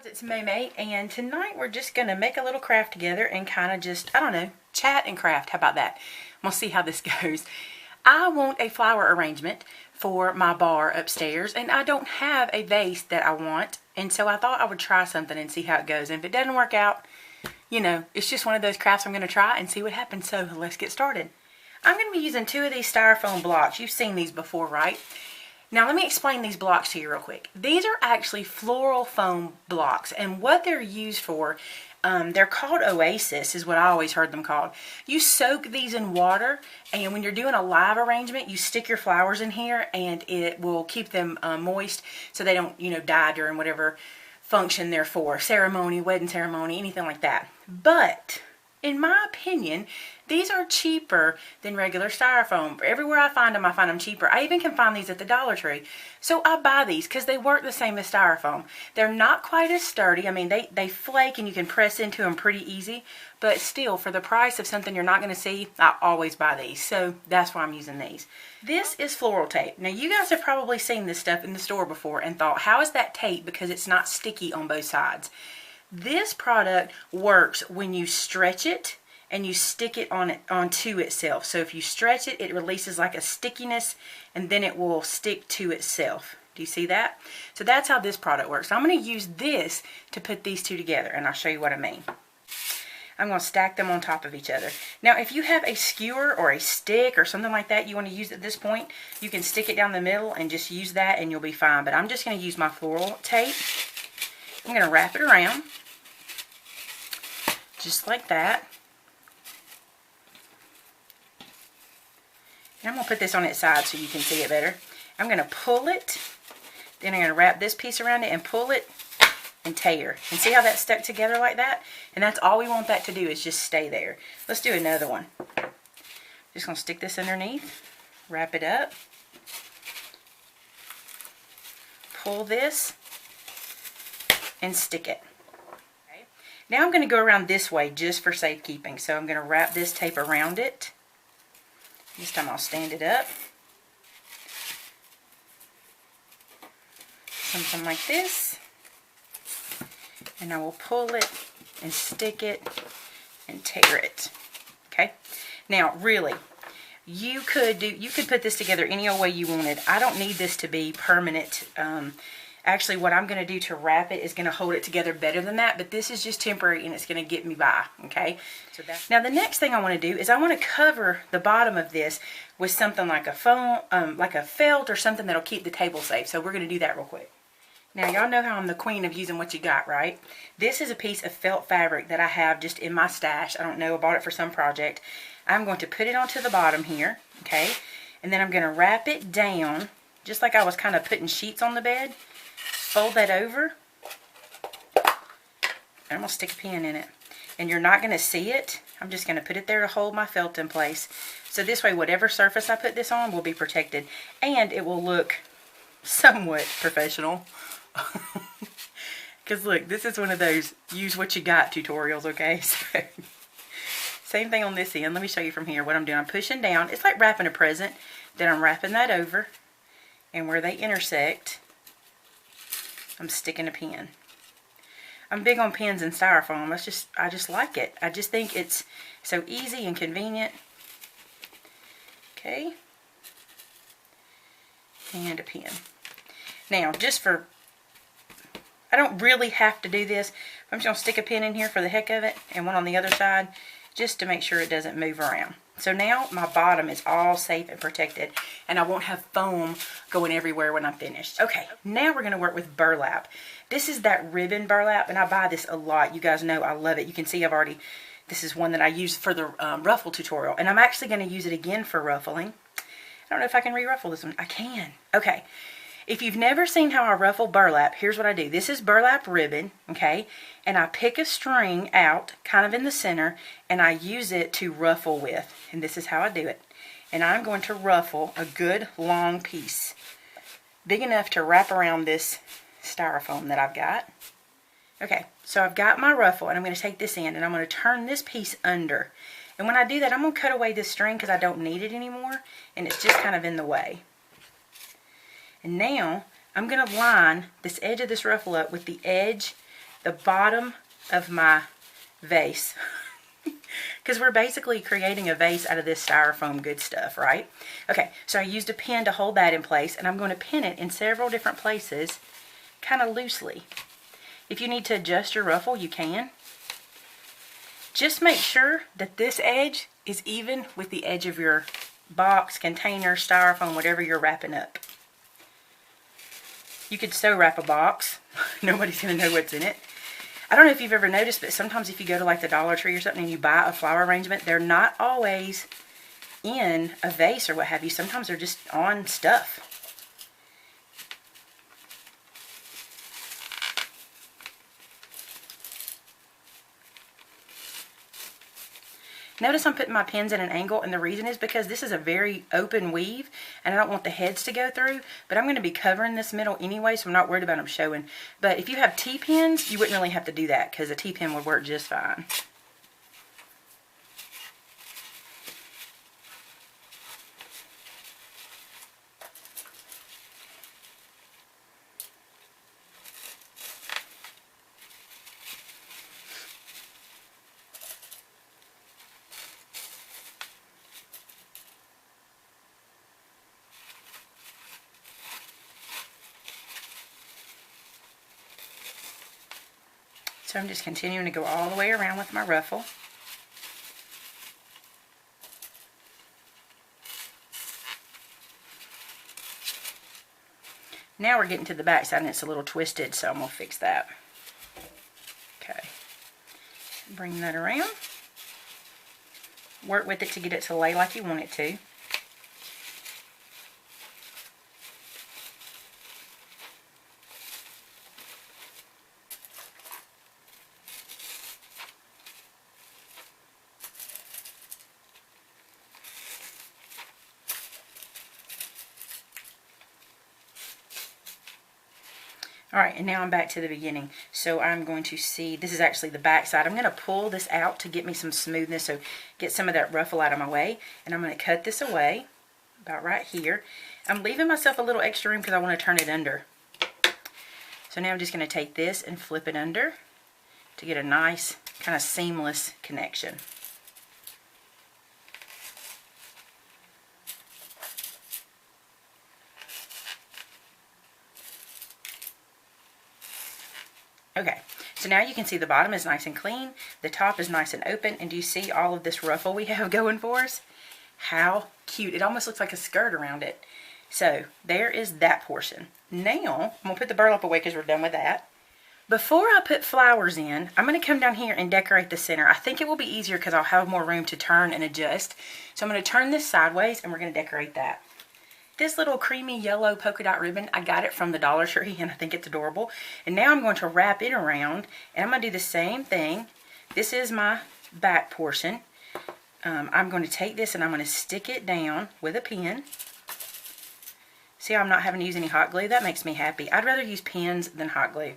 It's May, and tonight we're just going to make a little craft together and kind of just, I don't know, chat and craft. How about that? We'll see how this goes. I want a flower arrangement for my bar upstairs, and I don't have a vase that I want, and so I thought I would try something and see how it goes. And if it doesn't work out, you know, it's just one of those crafts I'm going to try and see what happens. So let's get started. I'm going to be using 2 of these styrofoam blocks. You've seen these before, right? Now let me explain these blocks to you real quick. These are actually floral foam blocks, and what they're used for, they're called Oasis is what I always heard them called. You soak these in water, and when you're doing a live arrangement, you stick your flowers in here and it will keep them moist so they don't, you know, die during whatever function they're for. Ceremony, wedding ceremony, anything like that. But in my opinion, these are cheaper than regular styrofoam. Everywhere I find them cheaper. I even can find these at the Dollar Tree. So I buy these because they work the same as styrofoam. They're not quite as sturdy. I mean, they flake and you can press into them pretty easy. But still, for the price of something you're not going to see, I always buy these. So that's why I'm using these. This is floral tape. Now, you guys have probably seen this stuff in the store before and thought, how is that tape? Because it's not sticky on both sides. This product works when you stretch it and you stick it onto itself. So if you stretch it, it releases like a stickiness, and then it will stick to itself. Do you see that? So that's how this product works. So I'm going to use this to put these two together, and I'll show you what I mean. I'm going to stack them on top of each other. Now, if you have a skewer or a stick or something like that you want to use at this point, you can stick it down the middle and just use that and you'll be fine. But I'm just going to use my floral tape. I'm going to wrap it around just like that. And I'm going to put this on its side so you can see it better. I'm going to pull it, then I'm going to wrap this piece around it and pull it and tear. And see how that's stuck together like that? And that's all we want that to do, is just stay there. Let's do another one. Just going to stick this underneath, wrap it up, pull this, and stick it. Okay. Now I'm going to go around this way just for safekeeping. So I'm going to wrap this tape around it. This time I'll stand it up. Something like this. And I will pull it and stick it and tear it. Okay? Now, really, you could put this together any old way you wanted. I don't need this to be permanent. Actually, what I'm going to do to wrap it is going to hold it together better than that, but this is just temporary and it's going to get me by, okay? So now the next thing I want to do is I want to cover the bottom of this with something like a foam, like a felt or something that'll keep the table safe. So we're going to do that real quick. Now, y'all know how I'm the queen of using what you got, right? This is a piece of felt fabric that I have just in my stash. I don't know, I bought it for some project. I'm going to put it onto the bottom here, okay? And then I'm going to wrap it down, just like I was kind of putting sheets on the bed. Fold that over, and I'm going to stick a pin in it. And you're not going to see it. I'm just going to put it there to hold my felt in place. So this way, whatever surface I put this on will be protected. And it will look somewhat professional. Because look, this is one of those use what you got tutorials, okay? So, same thing on this end. Let me show you from here what I'm doing. I'm pushing down. It's like wrapping a present. Then I'm wrapping that over. And where they intersect, I'm sticking a pin. I'm big on pins and styrofoam. I just like it. I just think it's so easy and convenient. Okay. And a pin. Now, I don't really have to do this. I'm just going to stick a pin in here for the heck of it, and one on the other side, just to make sure it doesn't move around. So now my bottom is all safe and protected, and I won't have foam going everywhere when I'm finished. Okay, now we're going to work with burlap. This is that ribbon burlap, and I buy this a lot. You guys know I love it. You can see this is one that I use for the ruffle tutorial, and I'm actually going to use it again for ruffling. I don't know if I can re-ruffle this one. I can. Okay. If you've never seen how I ruffle burlap, here's what I do. This is burlap ribbon, okay? And I pick a string out, kind of in the center, and I use it to ruffle with. And this is how I do it. And I'm going to ruffle a good long piece, big enough to wrap around this styrofoam that I've got. Okay, so I've got my ruffle, and I'm going to take this end, and I'm going to turn this piece under. And when I do that, I'm going to cut away this string because I don't need it anymore, and it's just kind of in the way. And now I'm going to line this edge of this ruffle up with the edge the bottom of my vase. Because we're basically creating a vase out of this styrofoam good stuff, right? Okay, so I used a pin to hold that in place, and I'm going to pin it in several different places, kind of loosely. If you need to adjust your ruffle, you can. Just make sure that this edge is even with the edge of your box, container, styrofoam, whatever you're wrapping up. You could sew wrap a box. Nobody's going to know what's in it. I don't know if you've ever noticed, but sometimes if you go to like the Dollar Tree or something and you buy a flower arrangement, they're not always in a vase or what have you. Sometimes they're just on stuff. Notice I'm putting my pins at an angle, and the reason is because this is a very open weave, and I don't want the heads to go through, but I'm going to be covering this middle anyway, so I'm not worried about them showing. But if you have T-pins, you wouldn't really have to do that, because a T-pin would work just fine. So I'm just continuing to go all the way around with my ruffle. Now we're getting to the back side and it's a little twisted, so I'm going to fix that. Okay. Bring that around. Work with it to get it to lay like you want it to. Alright, and now I'm back to the beginning. So I'm going to see, this is actually the back side. I'm going to pull this out to get me some smoothness, so get some of that ruffle out of my way. And I'm going to cut this away, about right here. I'm leaving myself a little extra room because I want to turn it under. So now I'm just going to take this and flip it under to get a nice, kind of seamless connection. Okay, so now you can see the bottom is nice and clean, the top is nice and open, and do you see all of this ruffle we have going for us? How cute. It almost looks like a skirt around it. So there is that portion. Now, I'm going to put the burlap away because we're done with that. Before I put flowers in, I'm going to come down here and decorate the center. I think it will be easier because I'll have more room to turn and adjust. So I'm going to turn this sideways and we're going to decorate that. This little creamy yellow polka dot ribbon, I got it from the Dollar Tree and I think it's adorable. And now I'm going to wrap it around and I'm going to do the same thing. This is my back portion. I'm going to take this and I'm going to stick it down with a pin. See how I'm not having to use any hot glue? That makes me happy. I'd rather use pins than hot glue.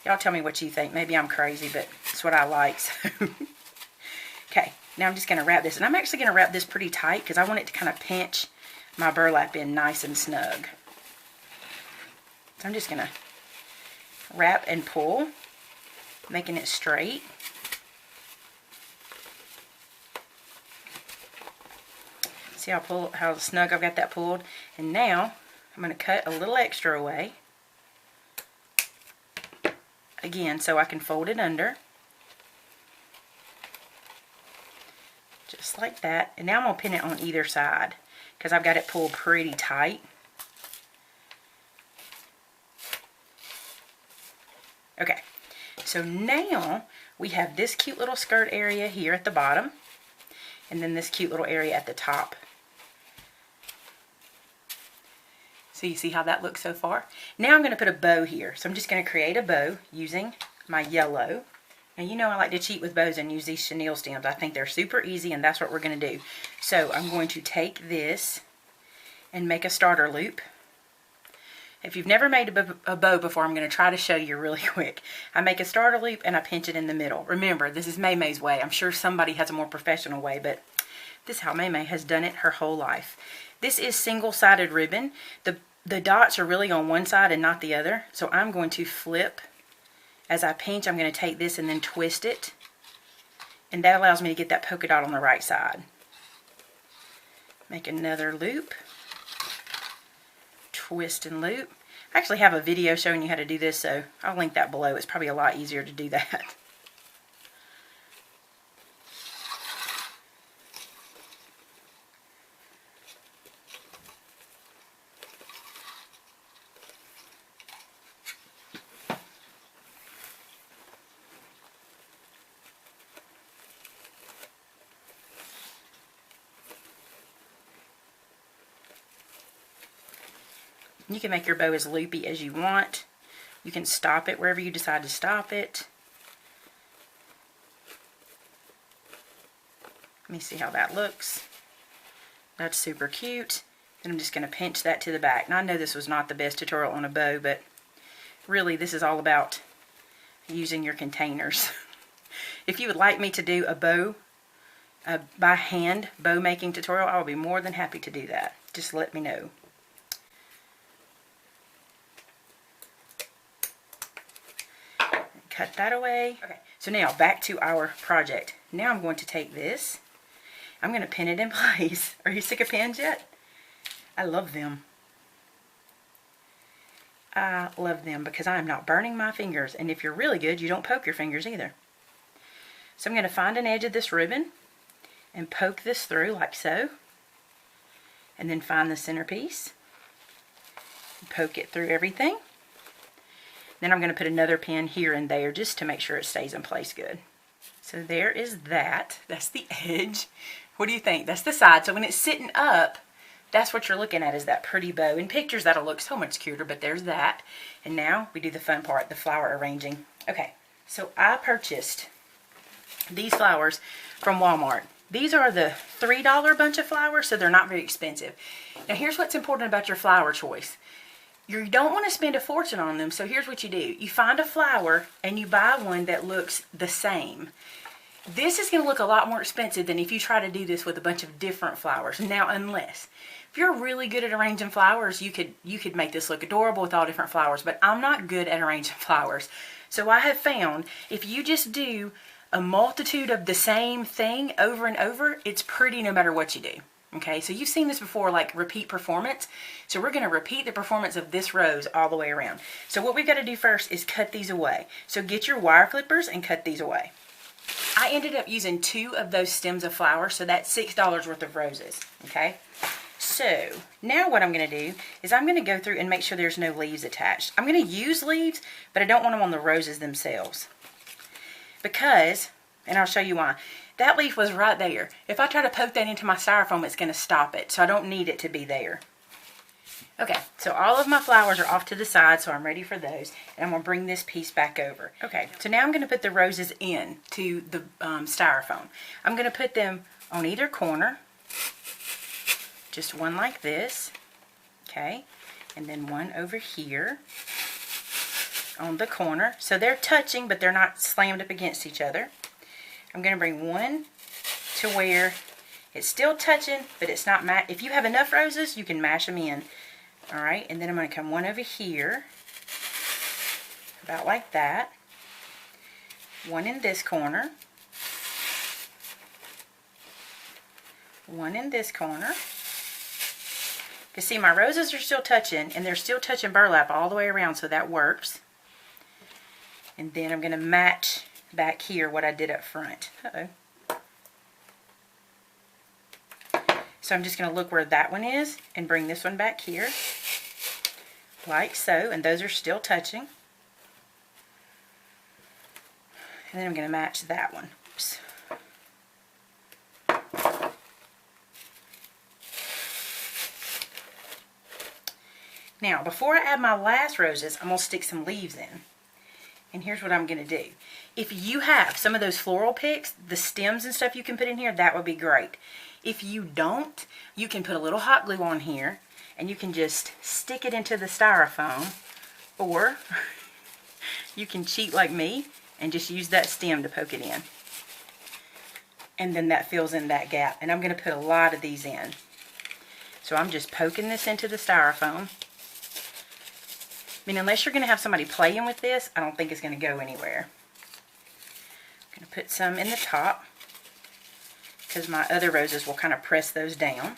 Y'all tell me what you think. Maybe I'm crazy, but it's what I like. So. Okay, now I'm just going to wrap this. And I'm actually going to wrap this pretty tight because I want it to kind of pinch my burlap in nice and snug. So I'm just going to wrap and pull, making it straight. See how snug I've got that pulled? And now I'm going to cut a little extra away. Again, so I can fold it under. Just like that. And now I'm going to pin it on either side because I've got it pulled pretty tight. Okay, so now we have this cute little skirt area here at the bottom and then this cute little area at the top. So you see how that looks so far? Now I'm going to put a bow here. So I'm just going to create a bow using my yellow. Now you know I like to cheat with bows and use these chenille stems. I think they're super easy and that's what we're going to do. So I'm going to take this and make a starter loop. If you've never made a bow before, I'm going to try to show you really quick. I make a starter loop and I pinch it in the middle. Remember, this is May May's way. I'm sure somebody has a more professional way, but this is how May May has done it her whole life. This is single-sided ribbon. The dots are really on one side and not the other. So I'm going to flip As I pinch, I'm going to take this and then twist it. And that allows me to get that polka dot on the right side. Make another loop. Twist and loop. I actually have a video showing you how to do this, so I'll link that below. It's probably a lot easier to do that. You can make your bow as loopy as you want. You can stop it wherever you decide to stop it. Let me see how that looks. That's super cute. And I'm just going to pinch that to the back. Now I know this was not the best tutorial on a bow, but really this is all about using your containers. If you would like me to do a bow, by hand bow making tutorial, I will be more than happy to do that. Just let me know. Cut that away. Okay, so now back to our project. Now I'm going to take this. I'm going to pin it in place. Are you sick of pins yet? I love them. I love them because I'm not burning my fingers. And if you're really good, you don't poke your fingers either. So I'm going to find an edge of this ribbon and poke this through like so. And then find the centerpiece. Poke it through everything. Then I'm going to put another pin here and there just to make sure it stays in place good. So there is that. That's the edge. What do you think? That's the side. So when it's sitting up, that's what you're looking at, is that pretty bow. In pictures, that'll look so much cuter, but there's that. And now we do the fun part, the flower arranging. Okay, so I purchased these flowers from Walmart. These are the $3 bunch of flowers, so they're not very expensive. Now here's what's important about your flower choice. You don't want to spend a fortune on them, so here's what you do. You find a flower and you buy one that looks the same. This is going to look a lot more expensive than if you try to do this with a bunch of different flowers. Now, unless if you're really good at arranging flowers, you could make this look adorable with all different flowers, but I'm not good at arranging flowers. So I have found if you just do a multitude of the same thing over and over, it's pretty no matter what you do. Okay, so you've seen this before, like repeat performance. So we're going to repeat the performance of this rose all the way around. So what we've got to do first is cut these away. So get your wire clippers and cut these away. I ended up using 2 of those stems of flowers, so that's $6 worth of roses. Okay, so now what I'm going to do is I'm going to go through and make sure there's no leaves attached. I'm going to use leaves, but I don't want them on the roses themselves. Because, and I'll show you why. That leaf was right there. If I try to poke that into my styrofoam, it's going to stop it. So I don't need it to be there. Okay, so all of my flowers are off to the side, so I'm ready for those. And I'm going to bring this piece back over. Okay, so now I'm going to put the roses in to the styrofoam. I'm going to put them on either corner. Just one like this. Okay, and then one over here on the corner. So they're touching, but they're not slammed up against each other. I'm going to bring one to where it's still touching, but it's not matte. If you have enough roses, you can mash them in. All right, and then I'm going to come one over here, about like that. One in this corner. One in this corner. You see, my roses are still touching, and they're still touching burlap all the way around, so that works. And then I'm going to match back here what I did up front. So I'm just going to look where that one is and bring this one back here like so, and those are still touching. And then I'm going to match that one. Oops. Now before I add my last roses, I'm going to stick some leaves in. And here's what I'm going to do. If you have some of those floral picks, the stems and stuff you can put in here, that would be great. If you don't, you can put a little hot glue on here and you can just stick it into the styrofoam, or you can cheat like me and just use that stem to poke it in. And then that fills in that gap. And I'm going to put a lot of these in. So I'm just poking this into the styrofoam. mean, unless you're going to have somebody playing with this, I don't think it's going to go anywhere. I'm going to put some in the top because my other roses will kind of press those down.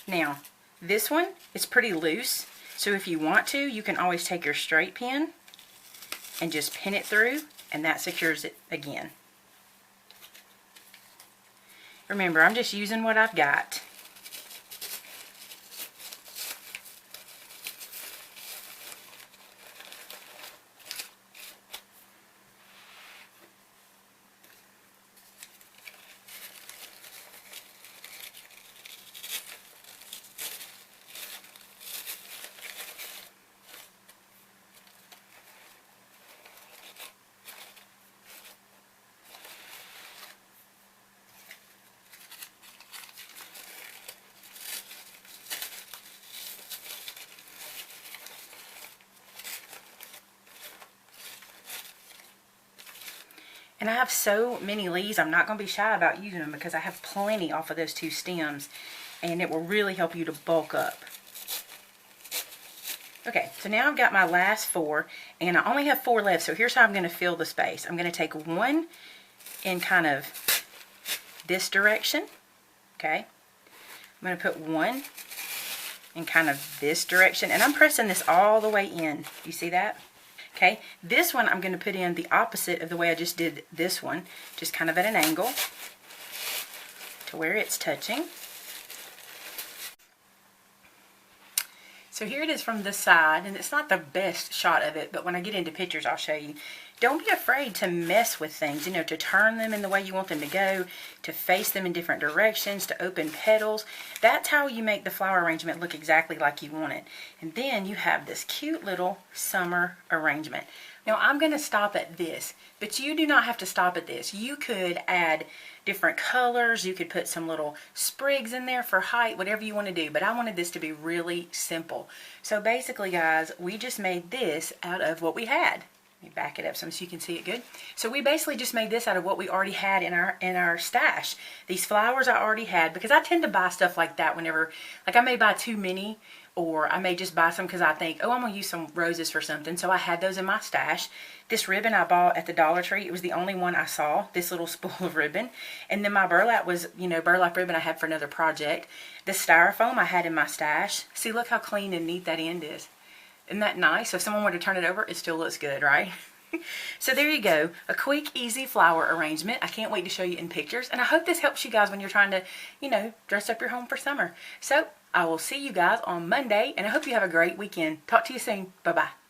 Now, this one is pretty loose, so if you want to, you can always take your straight pin and just pin it through, and that secures it again. Remember, I'm just using what I've got. And I have so many leaves, I'm not going to be shy about using them because I have plenty off of those 2 stems, and it will really help you to bulk up. Okay, so now I've got my last 4, and I only have 4 left, so here's how I'm going to fill the space. I'm going to take one in kind of this direction, okay? I'm going to put one in kind of this direction, and I'm pressing this all the way in. You see that? Okay, this one I'm going to put in the opposite of the way I just did this one, just kind of at an angle to where it's touching. So here it is from the side, and it's not the best shot of it, but when I get into pictures I'll show you. Don't be afraid to mess with things, you know, to turn them in the way you want them to go, to face them in different directions, to open petals. That's how you make the flower arrangement look exactly like you want it. And then you have this cute little summer arrangement. Now I'm going to stop at this, but you do not have to stop at this. You could add different colors, you could put some little sprigs in there for height, whatever you want to do, but I wanted this to be really simple. So basically guys, we just made this out of what we had. Let me back it up so you can see it good. So we basically just made this out of what we already had in our stash. These flowers I already had, because I tend to buy stuff like that whenever, like I may buy too many, or I may just buy some because I think, oh, I'm going to use some roses for something. So I had those in my stash. This ribbon I bought at the Dollar Tree. It was the only one I saw, this little spool of ribbon. And then my burlap was, you know, burlap ribbon I had for another project. The styrofoam I had in my stash. See, look how clean and neat that end is. Isn't that nice? So if someone were to turn it over, it still looks good, right? So there you go. A quick, easy flower arrangement. I can't wait to show you in pictures. And I hope this helps you guys when you're trying to, you know, dress up your home for summer. So I will see you guys on Monday, and I hope you have a great weekend. Talk to you soon. Bye-bye.